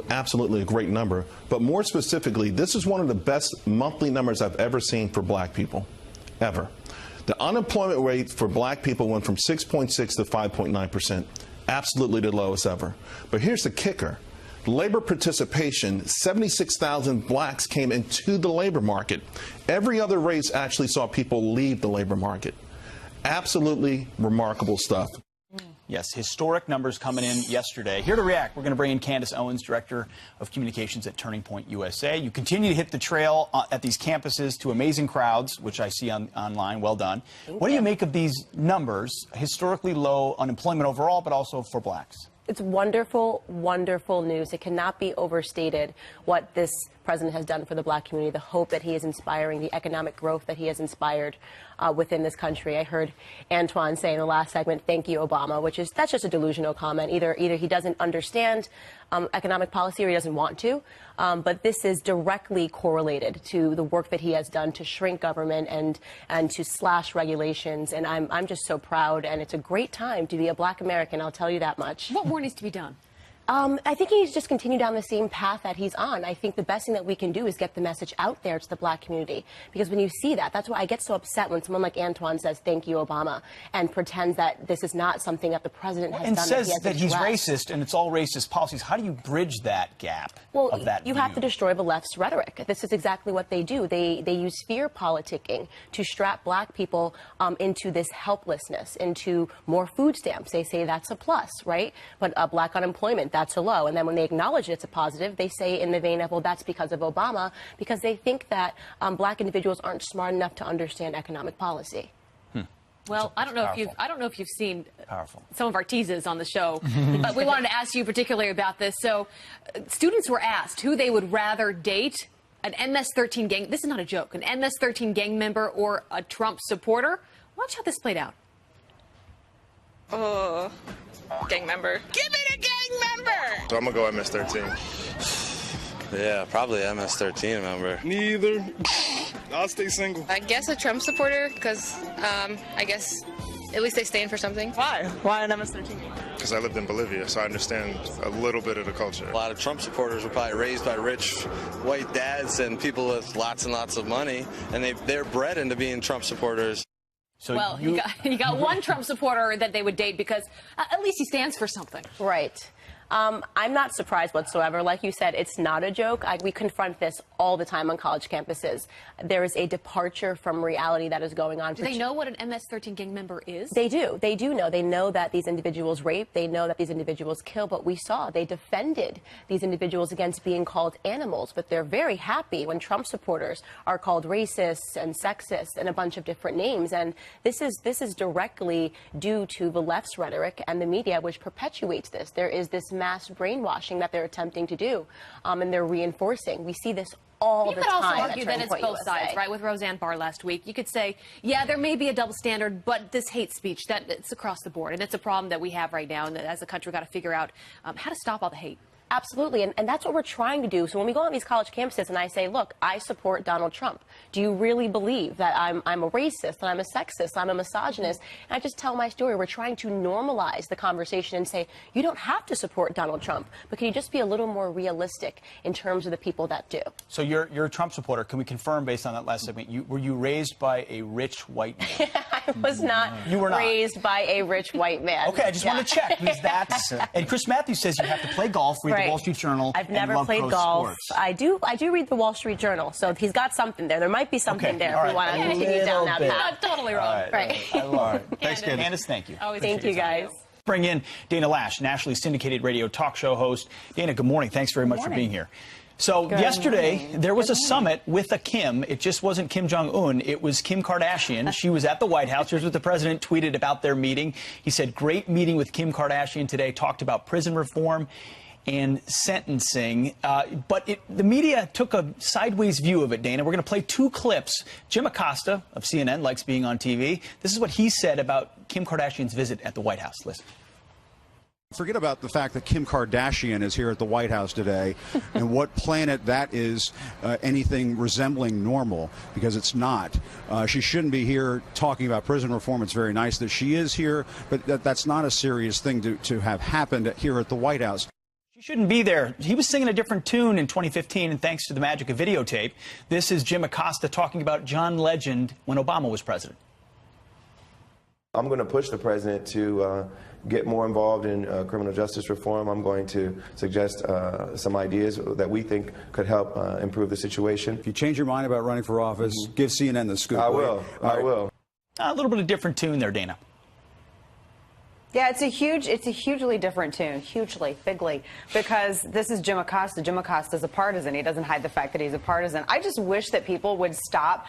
Absolutely a great number, but more specifically, this is one of the best monthly numbers I've ever seen for black people, ever. The unemployment rate for black people went from 6.6 to 5.9%, absolutely the lowest ever. But here's the kicker. Labor participation, 76,000 blacks came into the labor market. Every other race actually saw people leave the labor market. Absolutely remarkable stuff. Yes, historic numbers coming in yesterday. Here to react, we're going to bring in Candace Owens, Director of Communications at Turning Point USA. You continue to hit the trail at these campuses to amazing crowds, which I see online. Well done. What do you make of these numbers, historically low unemployment overall, but also for blacks? It's wonderful, wonderful news. It cannot be overstated what this president has done for the black community, the hope that he is inspiring, the economic growth that he has inspired within this country. I heard Antoine say in the last segment, "Thank you, Obama," that's just a delusional comment. Either he doesn't understand economic policy or he doesn't want to. But this is directly correlated to the work that he has done to shrink government and to slash regulations. And I'm just so proud. And it's a great time to be a black American, I'll tell you that much. What more needs to be done? I think he needs to just continue down the same path that he's on. I think the best thing that we can do is get the message out there to the black community. Because when you see that, that's why I get so upset when someone like Antoine says, "Thank you, Obama," and pretends that this is not something that the president has done. And says that he's racist and it's all racist policies. How do you bridge that gap of that you view? have to destroy the left's rhetoric. This is exactly what they do. They use fear politicking to strap black people into this helplessness, into more food stamps. They say that's a plus, right? But black unemployment, that's a low. And then when they acknowledge it's a positive, they say in the vein of, well, that's because of Obama, because they think that black individuals aren't smart enough to understand economic policy. Well, I don't know if you've seen Powerful. Some of our teases on the show, but we wanted to ask you particularly about this. So, students were asked who they would rather date: an MS-13 gang. This is not a joke. An MS-13 gang member or a Trump supporter. Watch how this played out. Oh, gang member. Give me the gang member! So I'm gonna go MS-13. Yeah, probably MS-13 member. Neither. I'll stay single. I guess a Trump supporter, because I guess at least they stand for something. Why? Why an MS-13? Because I lived in Bolivia, so I understand a little bit of the culture. A lot of Trump supporters were probably raised by rich white dads and people with lots and lots of money, and they're bred into being Trump supporters. So well, you got one Trump supporter that they would date because at least he stands for something. Right. I'm not surprised whatsoever. Like you said, it's not a joke. We confront this all the time on college campuses. There is a departure from reality that is going on. Do they know what an MS-13 gang member is? They do. They do know. They know that these individuals rape. They know that these individuals kill. But we saw they defended these individuals against being called animals. But they're very happy when Trump supporters are called racist and sexist and a bunch of different names. And this is directly due to the left's rhetoric and the media, which perpetuates this. There is this mass brainwashing that they're attempting to do, and they're reinforcing. We see this all the time. You could also argue that it's both sides, right? With Roseanne Barr last week, you could say, yeah, there may be a double standard, but this hate speech, it's across the board, and it's a problem that we have right now, and that as a country, we've got to figure out how to stop all the hate. Absolutely, and that's what we're trying to do. So when we go on these college campuses and I say, look, I support Donald Trump, do you really believe that I'm a racist, that I'm a sexist, I'm a misogynist? And I just tell my story. We're trying to normalize the conversation and say, you don't have to support Donald Trump, but can you just be a little more realistic in terms of the people that do? So you're a Trump supporter. Can we confirm, based on that last segment, were you raised by a rich white man? I was not raised by a rich white man. Okay, I just want to check, because that's... And Chris Matthews says you have to play golf, read the Wall Street Journal. I've never played golf. Sports. I do read the Wall Street Journal, so he's got something there. There might be something there if we want to continue down that path. Totally wrong. Right. All right. Thanks, Candace. Thank you. Thank you, guys. Bring in Dana Lash, nationally syndicated radio talk show host. Dana, good morning. Thanks very much for being here. So yesterday, there was a summit with a Kim. It just wasn't Kim Jong-un. It was Kim Kardashian. She was at the White House. Here's what the president tweeted about their meeting. He said, great meeting with Kim Kardashian today. Talked about prison reform and sentencing. But the media took a sideways view of it, Dana. We're going to play two clips. Jim Acosta of CNN likes being on TV. This is what he said about Kim Kardashian's visit at the White House. Listen. Forget about the fact that Kim Kardashian is here at the White House today and what planet that is anything resembling normal, because it's not. She shouldn't be here talking about prison reform. It's very nice that she is here, but that's not a serious thing to have happened here at the White House. She Shouldn't be there. He was singing a different tune in 2015, and thanks to the magic of videotape. This is Jim Acosta talking about John Legend when Obama was president. I'm going to push the president to get more involved in criminal justice reform. I'm going to suggest some ideas that we think could help improve the situation. If you change your mind about running for office, give CNN the scoop. I will. I will. A little bit of different tune there, Dana. Yeah, it's a hugely different tune, bigly, because this is Jim Acosta. Jim Acosta's a partisan. He doesn't hide the fact that he's a partisan. I just wish that people would stop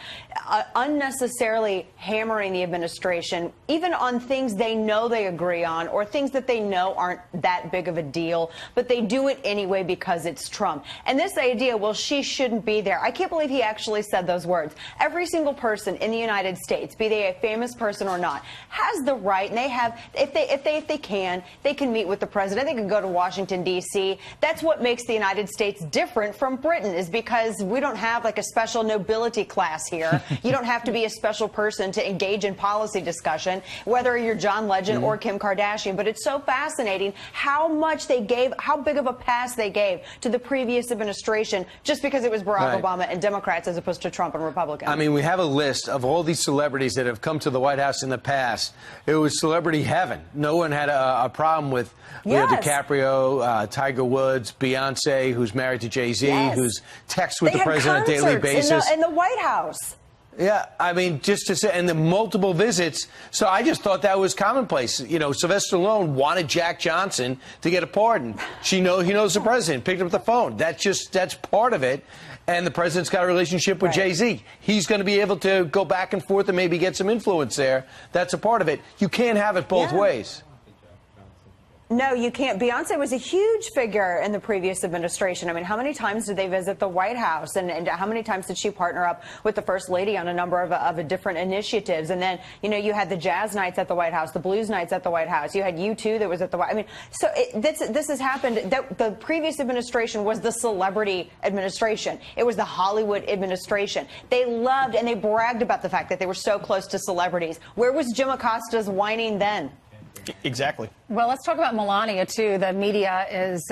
unnecessarily hammering the administration, even on things they know they agree on or things that they know aren't that big of a deal, but they do it anyway because it's Trump. And this idea, well, she shouldn't be there. I can't believe he actually said those words. Every single person in the United States, be they a famous person or not, has the right, and they have, if they can meet with the president. They can go to Washington, D.C. That's what makes the United States different from Britain, is because we don't have like a special nobility class here. You don't have to be a special person to engage in policy discussion, whether you're John Legend or Kim Kardashian. But it's so fascinating how much they gave, how big of a pass they gave to the previous administration just because it was Barack Obama and Democrats as opposed to Trump and Republicans. I mean, we have a list of all these celebrities that have come to the White House in the past. It was celebrity heaven. No one had a problem with Leo DiCaprio, Tiger Woods, Beyonce, who's married to Jay-Z, who's texts with the president on a daily basis. In the White House. Yeah, I mean, just to say, and the multiple visits. So I just thought that was commonplace. You know, Sylvester Stallone wanted Jack Johnson to get a pardon. He knows the president, picked up the phone. That's part of it. And the president's got a relationship with Jay-Z. He's going to be able to go back and forth and maybe get some influence there. That's a part of it. You can't have it both ways. No, you can't. Beyonce was a huge figure in the previous administration. I mean, how many times did they visit the White House? And how many times did she partner up with the First Lady on a number of different initiatives? And then, you know, you had the jazz nights at the White House, the blues nights at the White House. You had U2 that was at the White House. I mean, so this has happened. The previous administration was the celebrity administration. It was the Hollywood administration. They loved and they bragged about the fact that they were so close to celebrities. Where was Jim Acosta's whining then? Exactly. Well, let's talk about Melania, too. The media is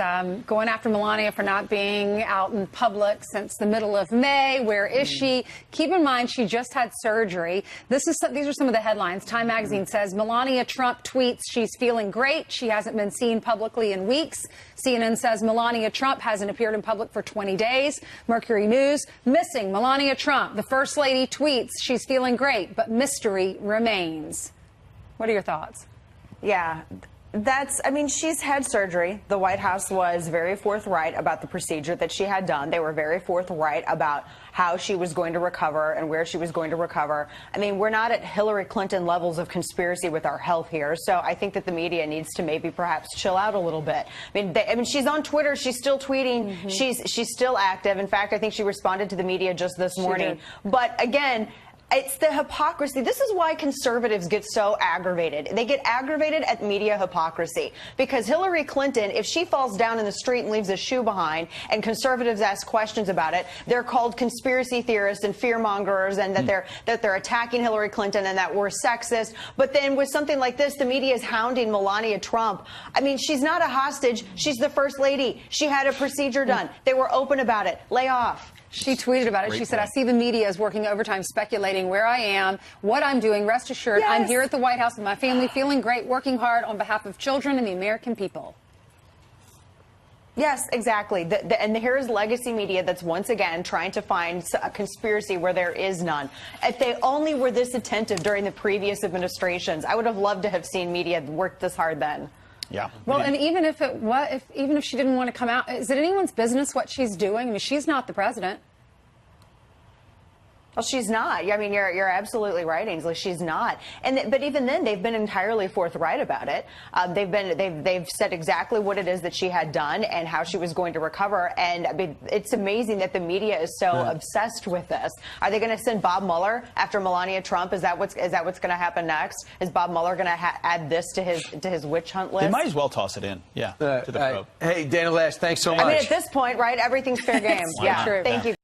going after Melania for not being out in public since the middle of May. Where is she? Keep in mind, she just had surgery. These are some of the headlines. Time magazine says Melania Trump tweets she's feeling great. She hasn't been seen publicly in weeks. CNN says Melania Trump hasn't appeared in public for 20 days. Mercury News, missing Melania Trump. The First Lady tweets she's feeling great, but mystery remains. What are your thoughts? Yeah, I mean, she's had surgery. The White House was very forthright about the procedure that she had done. They were very forthright about how she was going to recover and where she was going to recover. I mean, we're not at Hillary Clinton levels of conspiracy with our health here. So I think that the media needs to maybe perhaps chill out a little bit. I mean, she's on Twitter. She's still tweeting. She's still active. In fact, I think she responded to the media just this morning. But again, it's the hypocrisy. This is why conservatives get so aggravated. They get aggravated at media hypocrisy because Hillary Clinton, if she falls down in the street and leaves a shoe behind and conservatives ask questions about it, they're called conspiracy theorists and fearmongers and that they're attacking Hillary Clinton and that we're sexist. But then with something like this, the media is hounding Melania Trump. I mean, she's not a hostage. She's the First Lady. She had a procedure done. They were open about it. Lay off. She tweeted about it. She said, I see the media is working overtime speculating where I am, what I'm doing. Rest assured, I'm here at the White House with my family, feeling great, working hard on behalf of children and the American people. Yes, exactly. And here's legacy media that's once again trying to find a conspiracy where there is none. If they only were this attentive during the previous administrations, I would have loved to have seen media work this hard then. Yeah. Well, and even if she didn't want to come out, is it anyone's business what she's doing? I mean, she's not the president. Well, she's not. I mean, you're absolutely right, Ainsley. She's not. But even then, they've been entirely forthright about it. They've said exactly what it is that she had done and how she was going to recover. And I mean, it's amazing that the media is so obsessed with this. Are they going to send Bob Mueller after Melania Trump? Is that what's going to happen next? Is Bob Mueller going to add this to his witch hunt list? They might as well toss it in. Yeah. To the probe. Hey, Dana Lash, thanks so much. I mean, at this point, right? Everything's fair game. Yeah, true. Thank you.